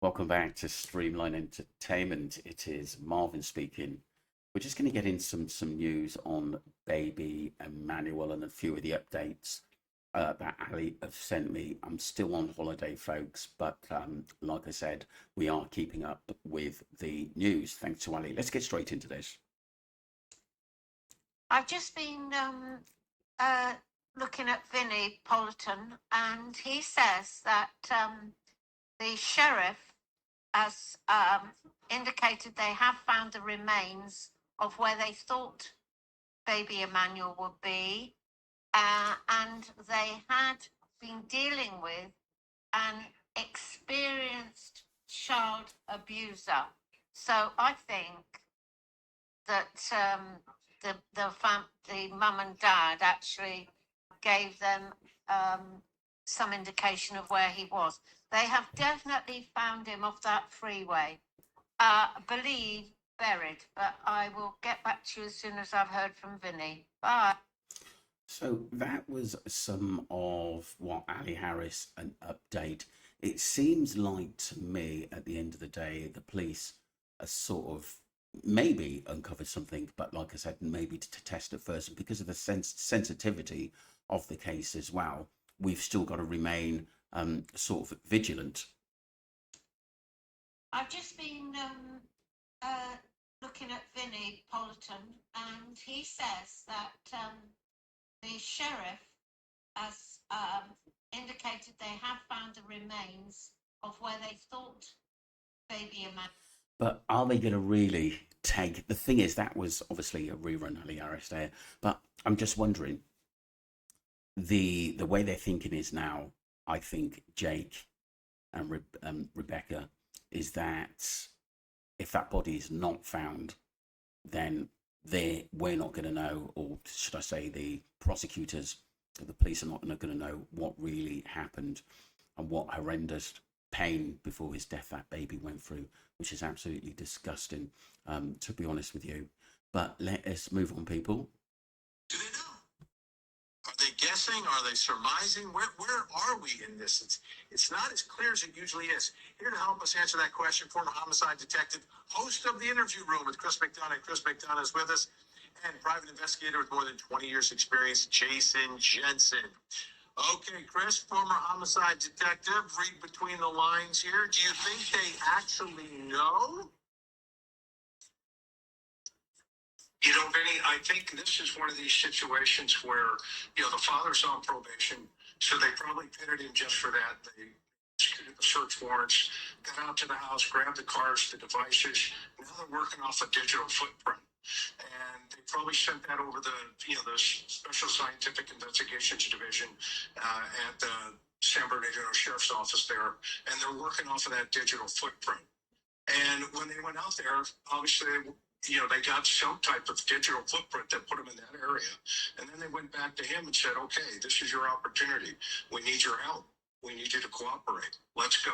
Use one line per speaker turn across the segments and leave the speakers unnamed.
Welcome back to Streamline Entertainment. It is Marvin speaking. We're just going to get in some news on baby Emmanuel and a few of the updates that Ali have sent me. I'm still on holiday, folks, but like I said, we are keeping up with the news. Thanks to Ali. Let's get straight into this.
I've just been uh, looking at Vinnie Politan, and he says that the sheriff has indicated they have found the remains of where they thought baby Emmanuel would be, and they had been dealing with an experienced child abuser. So I think that the mum and dad actually gave them some indication of where he was. They have definitely found him off that freeway. Believe buried, but I will get back to you as soon as I've heard from Vinny. Bye.
So that was some of what Ali Harris, an update. It seems like to me, at the end of the day, the police are sort of maybe uncovered something, but like I said, maybe to test it first. And because of the sensitivity of the case as well, we've still got to remain sort of vigilant.
I've just been uh, looking at Vinnie Politan, and he says that the sheriff has indicated they have found the remains of where they thought baby Emmanuel.
But are they going to really take? The thing is, that was obviously a rerun, Ali Harris there. But I'm just wondering, the way they're thinking is now. I think Jake and Rebecca is that if that body is not found, then we're not going to know, or should I say, the prosecutors, the police are not going to know what really happened and what horrendous pain before his death that baby went through, which is absolutely disgusting, to be honest with you. But let us move on, people.
Do they know? Are they guessing? Are they surmising? Where are we in this? It's not as clear as it usually is. Here to help us answer that question, former homicide detective, host of the interview room with Chris McDonough. Chris McDonough is with us, and private investigator with more than 20 years experience, Jason Jensen. Okay, Chris, former homicide detective, read between the lines here. Do you think they actually know?
You know, Vinny, I think this is one of these situations where, the father's on probation, so they probably pitted him just for that. They executed the search warrants, got out to the house, grabbed the cars, the devices. Now they're working off a digital footprint. And they probably sent that over the Special Scientific Investigations Division at the San Bernardino Sheriff's Office there, and they're working off of that digital footprint. And when they went out there, obviously, they got some type of digital footprint that put them in that area. And then they went back to him and said, okay, this is your opportunity. We need your help. We need you to cooperate. Let's go.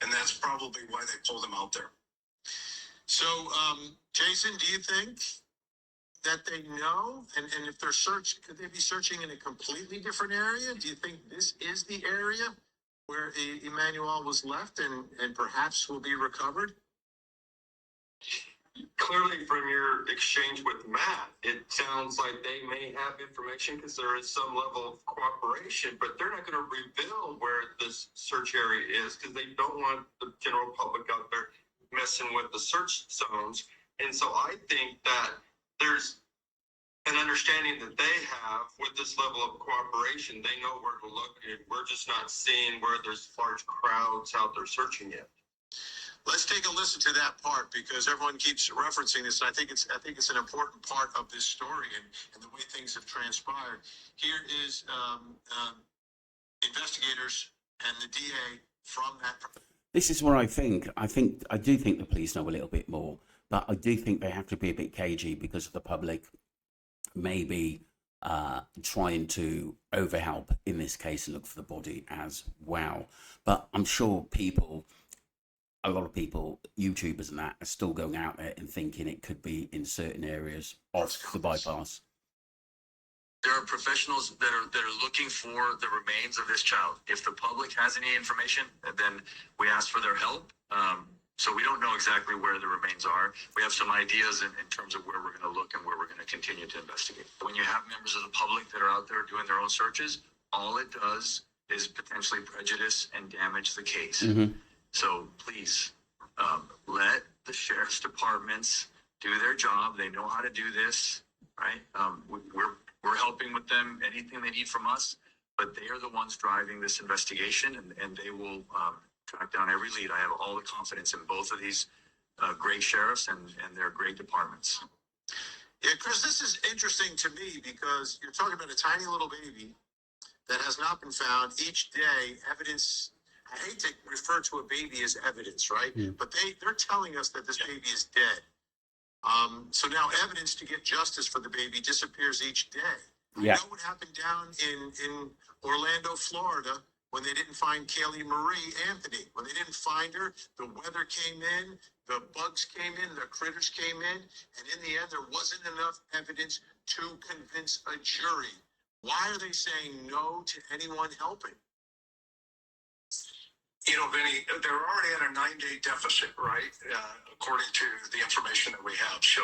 And that's probably why they pulled him out there.
So, Jason, do you think that they know? And if they're could they be searching in a completely different area? Do you think this is the area where Emmanuel was left and perhaps will be recovered?
Clearly, from your exchange with Matt, it sounds like they may have information because there is some level of cooperation, but they're not going to reveal where this search area is because they don't want the general public out there messing with the search zones. And so I think that there's an understanding that they have with this level of cooperation. They know where to look, and we're just not seeing where there's large crowds out there searching yet.
Let's take a listen to that part because everyone keeps referencing this. And I think it's an important part of this story and the way things have transpired. Here is investigators and the DA from that.
This is where I do think the police know a little bit more, but I do think they have to be a bit cagey because of the public maybe trying to overhelp in this case and look for the body as well. But I'm sure a lot of people, YouTubers and that, are still going out there and thinking it could be in certain areas of the bypass.
There are professionals that are looking for the remains of this child. If the public has any information, then we ask for their help. So we don't know exactly where the remains are. We have some ideas in terms of where we're going to look and where we're going to continue to investigate. When you have members of the public that are out there doing their own searches, all it does is potentially prejudice and damage the case. So please, let the sheriff's departments do their job. They know how to do this, right? We're helping with them, anything they need from us, but they are the ones driving this investigation, and they will track down every lead. I have all the confidence in both of these great sheriffs and their great departments.
Yeah, Chris, this is interesting to me because you're talking about a tiny little baby that has not been found. Each day, evidence, I hate to refer to a baby as evidence, right? But they're telling us that this baby is dead. So now evidence to get justice for the baby disappears each day. I know what happened down in Orlando, Florida, when they didn't find Kaylee Marie Anthony. When they didn't find her, the weather came in, the bugs came in, the critters came in, and in the end, there wasn't enough evidence to convince a jury. Why are they saying no to anyone helping?
You know, Vinny, they're already at a 9-day deficit, right? According to the information that we have. So,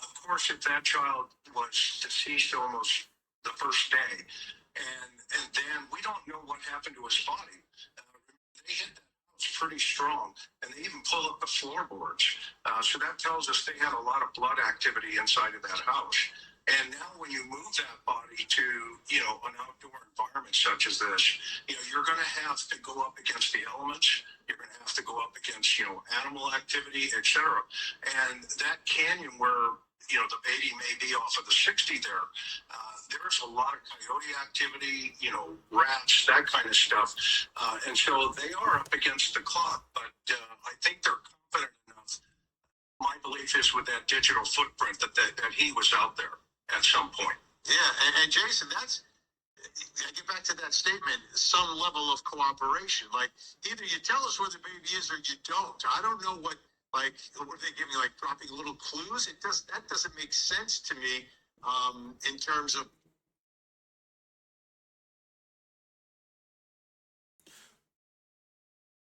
of course, if that child was deceased almost the first day, and then we don't know what happened to his body. They hit that house pretty strong, and they even pull up the floorboards. So that tells us they had a lot of blood activity inside of that house. And now when you move that body to, you know, an outdoor environment such as this, you know, you're going to have to go up against the elements. You're going to have to go up against, you know, animal activity, etc. And that canyon where, you know, the baby may be off of the 60 there, there's a lot of coyote activity, you know, rats, that kind of stuff. And so they are up against the clock, but I think they're confident enough. My belief is with that digital footprint that he was out there at some point.
Yeah, and Jason, that's, I get back to that statement, some level of cooperation. Like, either you tell us where the baby is or you don't. I don't know what are they giving, like dropping little clues? That doesn't make sense to me in terms of.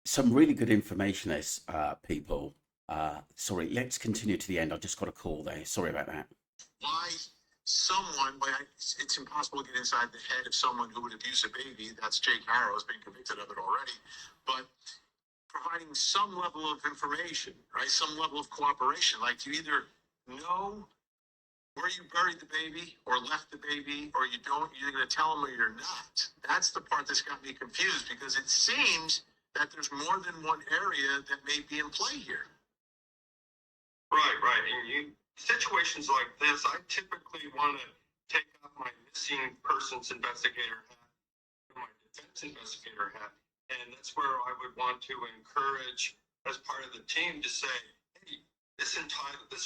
Some really good information is people. Sorry, let's continue to the end. I just got a call there. Sorry about that.
Why someone, it's impossible to get inside the head of someone who would abuse a baby. That's Jake Harrow, has been convicted of it already. But providing some level of information, right? Some level of cooperation. Like, you either know where you buried the baby or left the baby, or you don't, you're going to tell them or you're not. That's the part that's got me confused, because it seems that there's more than one area that may be in play here.
Right. And situations like this, I typically want to take off my missing persons investigator hat and my defense investigator hat. And that's where I would want to encourage, as part of the team, to say, hey, this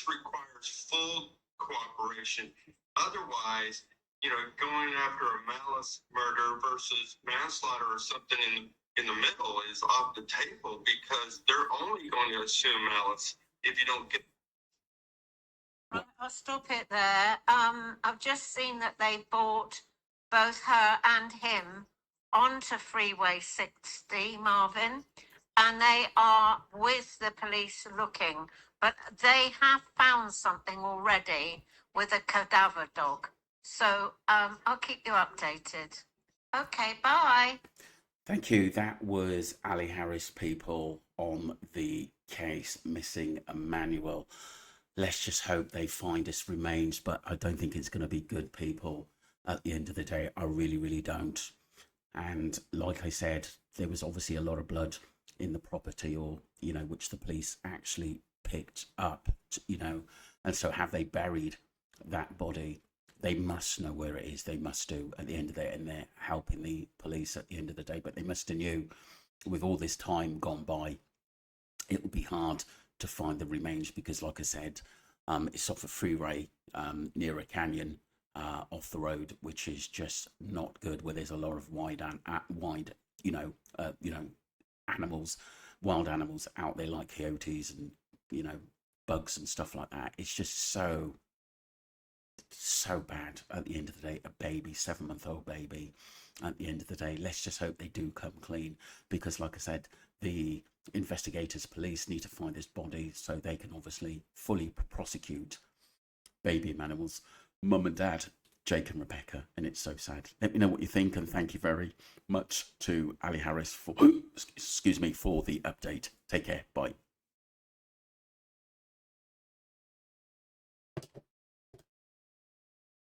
requires full cooperation. Otherwise, you know, going after a malice murder versus manslaughter or something in the middle is off the table, because they're only going to assume malice if you don't get.
Right, I'll stop it there. I've just seen that they brought both her and him onto Freeway 60, Marvin, and they are with the police looking, but they have found something already with a cadaver dog. So I'll keep you updated. Okay, bye.
Thank you. That was Ali Harris, people, on the case missing Emmanuel. Let's just hope they find his remains, but I don't think it's going to be good, people. At the end of the day, I really, really don't. And like I said, there was obviously a lot of blood in the property, or, you know, which the police actually picked up, you know. And so have they buried that body? They must know where it is. They must do at the end of the day, and they're helping the police at the end of the day. But they must have knew, with all this time gone by, it would be hard to find the remains, because, like I said, it's off a freeway near a canyon off the road, which is just not good, where there's a lot of wide animals, wild animals out there, like coyotes and, you know, bugs and stuff like that. It's just so bad at the end of the day. A baby, 7-month-old baby, at the end of the day. Let's just hope they do come clean, because, like I said, the investigators, police need to find this body so they can obviously fully prosecute baby Emmanuel's mum and dad, Jake and Rebecca, and it's so sad. Let me know what you think, and thank you very much to Ali Harris for, excuse me, for the update. Take care. Bye.